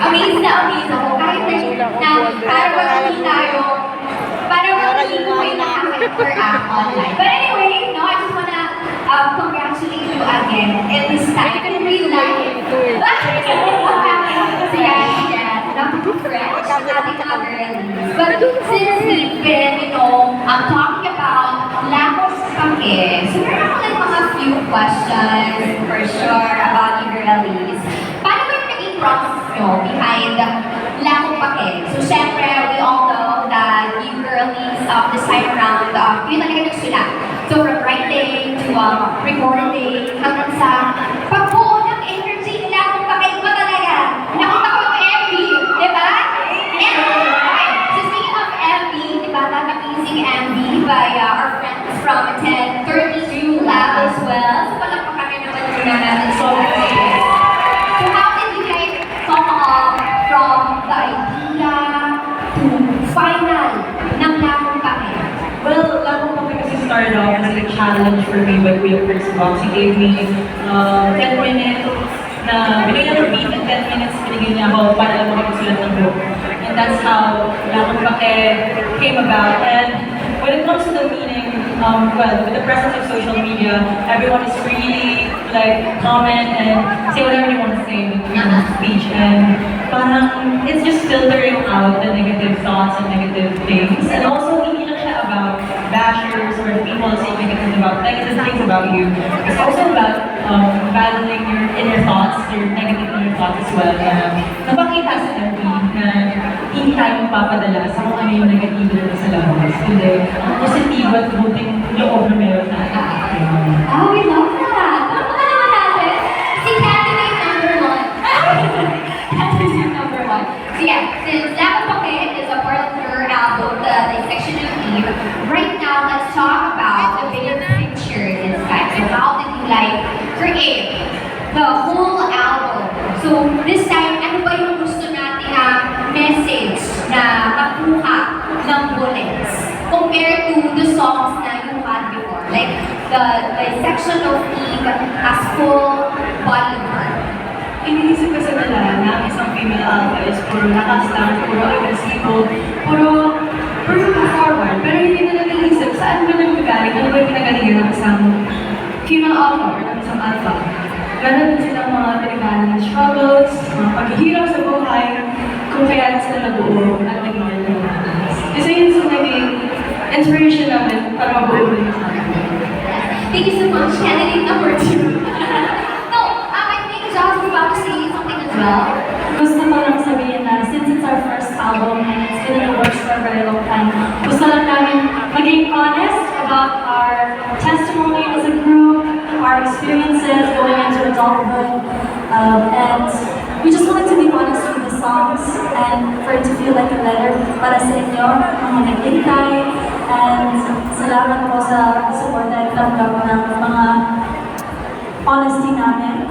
Amazed na amazed ako. Kahit na parang hindi tayo, parang hindi ko kayo nakaka-interact online. But anyway, no, I just wanna congratulate you again. And this time, in real life. So yeah, napaka-fresh sa ating mga girlies. But since we've been, talking about lack of pake, so meron ako like mga few questions for sure about you girlies. Paano ba yung naging process nyo behind lack of pake? So syempre, we all know that you girlies this time around, yun talaga nagsulat. So from writing to recording, hanggang sa pagbuo ng energy, lack of pake mo talaga. Nakita ko yung MV, di ba? Okay, so speaking of MV, di ba, that amazing MV by our friends from 1032 Lab as well. So palakpakan rin naman muna natin. So how did you guys come up from the idea to final ng lack of pake? Well, Lack of Pake kasi started off as a challenge for me by Kuya Chris Box. He gave me 10 minutes na binigyan ng beat and 10 minutes binigyan niya ako para lang makapagsulat ng book. And that's how Lack of Pake came about. And when it comes to the meaning, well, with the presence of social media, everyone is really like comment and say whatever you want to say in the speech. And parang it's just filtering out the negative thoughts and negative things. And also, hindi lang siya about bashers or people saying negative things about you. It's also about battling your inner thoughts, your negative inner thoughts as well. Napakita sa MV na hindi tayo magpapadala sa kung ano yung negatibo na sa labas. Kundi, ang positibo at buting loob na meron na atin. Oh, we love that! Ano ka naman natin? Si candidate number 1. Candidate number 1. So yeah, since Lack of Pake is a part of your album, the Section of Eve, right now let's talk about the bigger picture this time. So how did you create the whole album? So this time, ano ba yung gusto natin message na makuha ng bullets compared to the songs na you had before? Like the Section of Eve as full body work. Iniisip kasi nila na isang female alpha is puro nakaslang, puro agresibo, puro move forward. Pero hindi nila naisip saan ba nagagaling, ano ba alpha. Ganon din silang mga pinagdaanan ng struggles, mga paghihirap sa buhay, kung kaya sila nabuo at naging Alphas. Kasi yun sa naging inspiration namin para mabuo din sa amin. Thank you so much, candidate number 2. No, I think Josh is about to say something as well. Gusto ko lang sabihin na since it's our first album and it's been in the works for a very long time, gusto lang namin maging honest about our testimony as a group, our experiences going into adulthood, and we just wanted to be honest with the songs and for it to feel like a letter para sa inyo, mga naghintay, and salamat po sa support na itanggap ng mga honesty namin.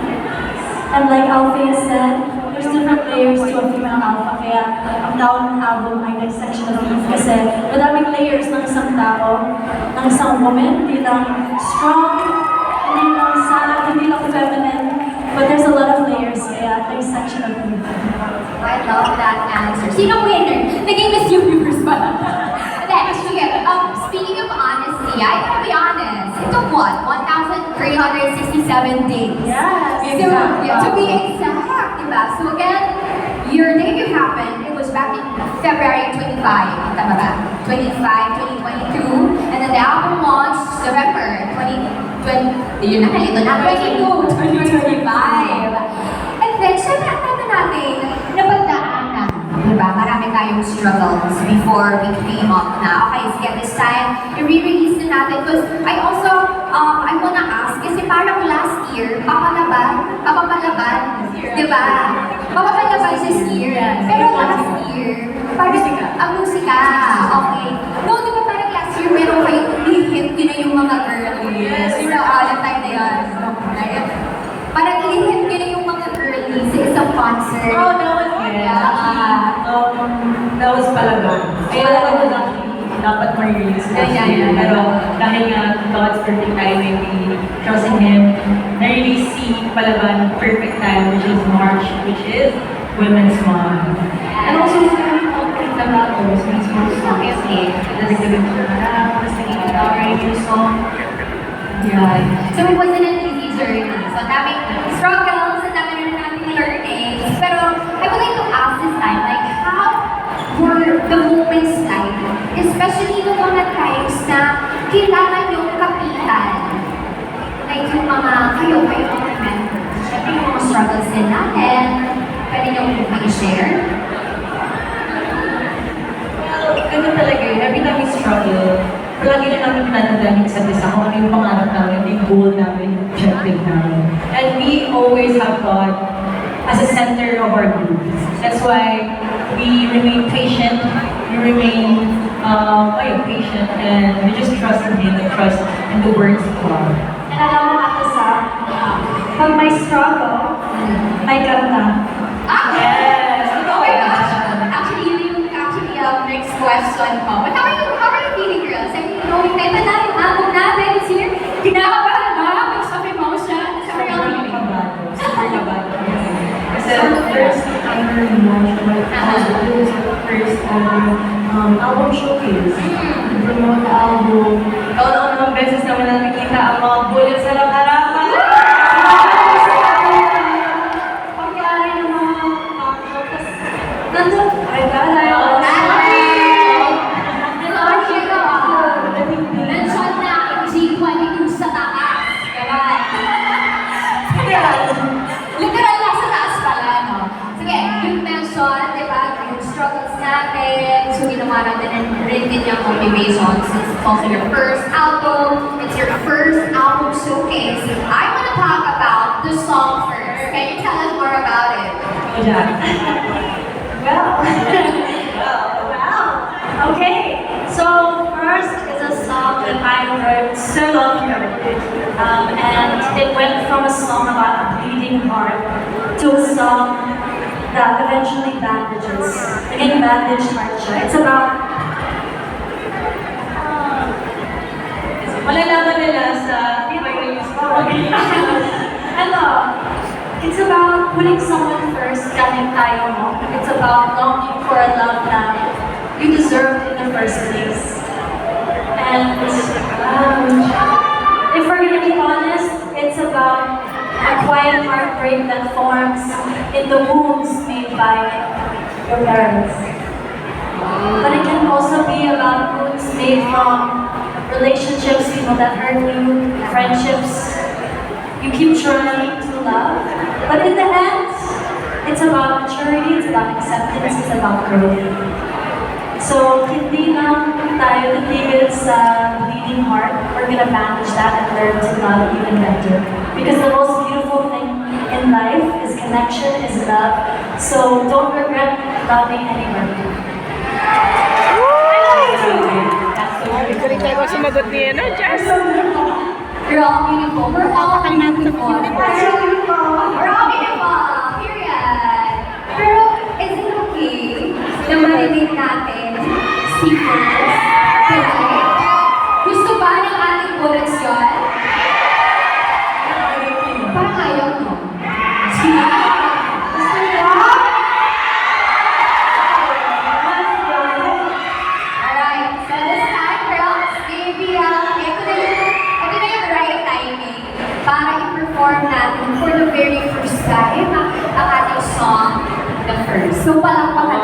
And like Althea said, there's different layers to a female alpha, kaya ang tawag ng album ay next section of Eve kasi madaming layers ng isang tao, ng isang woman, hindi lang strong, hindi lang sad, hindi lang feminine, but there's a lot of layers, kaya next section of Eve. I love that answer. Sino winner? Naging Miss Universe ba? Then, sige, speaking of honesty, I gotta be honest. It took what? 1,367 days. Yes, So, yeah, to be exact, diba? So again, your debut happened, it was back in February 25, tama ba? 25, 2022, and then the album launched November 2020, yun na, kalito na, 2025. And then, syempre, ang dami natin, napagdaanan. Diba? Marami tayong struggles before we came up na, okay, sige, this time, i-release na natin. Because I also, I wanna ask, kasi parang last year, papalaban, diba? Papalaban this year. Pero last year, parang, ang musika, okay. No, diba parang last year, meron kayong i-hit yun na yung mga girlies. Diba, alam tayo na yan. Parang i-hit yun na yung mga girlies sa isang concert. Oh, that was good. That was Palaban. Kaya ako dapat ma-release last year. Pero dahil nga God's perfect timing, we trust in Him, na-release si Palaban perfect time, which is March, which is Women's Month. And also, kita ba ako, Women's Month song, okay. Nagdagdagan ko na harap, tapos naging radio song. Yeah. So it wasn't an easy journey. So daming struggles, and dami rin nating learnings. Pero I would like to ask this time, like how were the moments like, especially nung mga times na kailangan yung kapitan, like yung mga kayo mga members, syempre yung mga struggles din natin, pwede nyo mag-share? Well, ano talaga yun, every time we struggle, palagi na namin pinatandaan yung isa't isa kung ano yung pangarap namin, yung goal namin, yung objective namin. And we always have God as a center of our group. That's why we remain patient, we remain patient, and we just trust in Him and trust in the words of God. And alam mo ako sa, pag may struggle, may kanta. Yes! Oh my gosh! Actually, next question po. But how are you feeling, girls? I mean, knowing na na yung album natin is here. Kinakabahan ba? Mix of emotions? How are you feeling? Super kabado. Kasi first ever launch of my first album showcase. Promote the album. Taon-taon ng beses naman nakikita ang mga bullets sa harapan. Pagkaalay ng mga tapos nandun, ay dahil Mention na ang G22 sa taas. Literal lang sa taas pala, no? Sige, yung mention, di ba, yung struggles natin, so ginawa natin and rin din yung motivation since it's also your first album, it's your first album showcase. I want to talk about the song first. Can you tell us more about it? Okay, so first is a song that I wrote so long ago. And it went from a song about a bleeding heart to a song that eventually bandages. Again, bandaged heart siya. It's about malalaman nila sa it's about putting someone first kahit ayaw mo. It's about longing for a love that you deserved in the first place. And if we're gonna be honest, it's about heartbreak that forms in the wounds made by your parents. But it can also be about wounds made from relationships, people that hurt you, friendships you keep trying to love. But in the end, it's about maturity, it's about acceptance, it's about growth. So, hindi lang tayo titigil sa bleeding heart. We're gonna manage that and learn to love even better. Because the most beautiful thing in life is connection, is love. So, don't regret loving anyone. Galing tayo sumagot ni ano, Jess. We're all beautiful. We're all beautiful. We're all beautiful. Period. Pero, is it okay na marinig natin si Chris tonight? Gusto ba ng ating bullets yun? Parang ayaw mo. Sige. Gusto niyo? Alright, so this time, girls, maybe, ito na yung right timing para i-perform natin for the very first time ang ating song, The First. So, palakpakan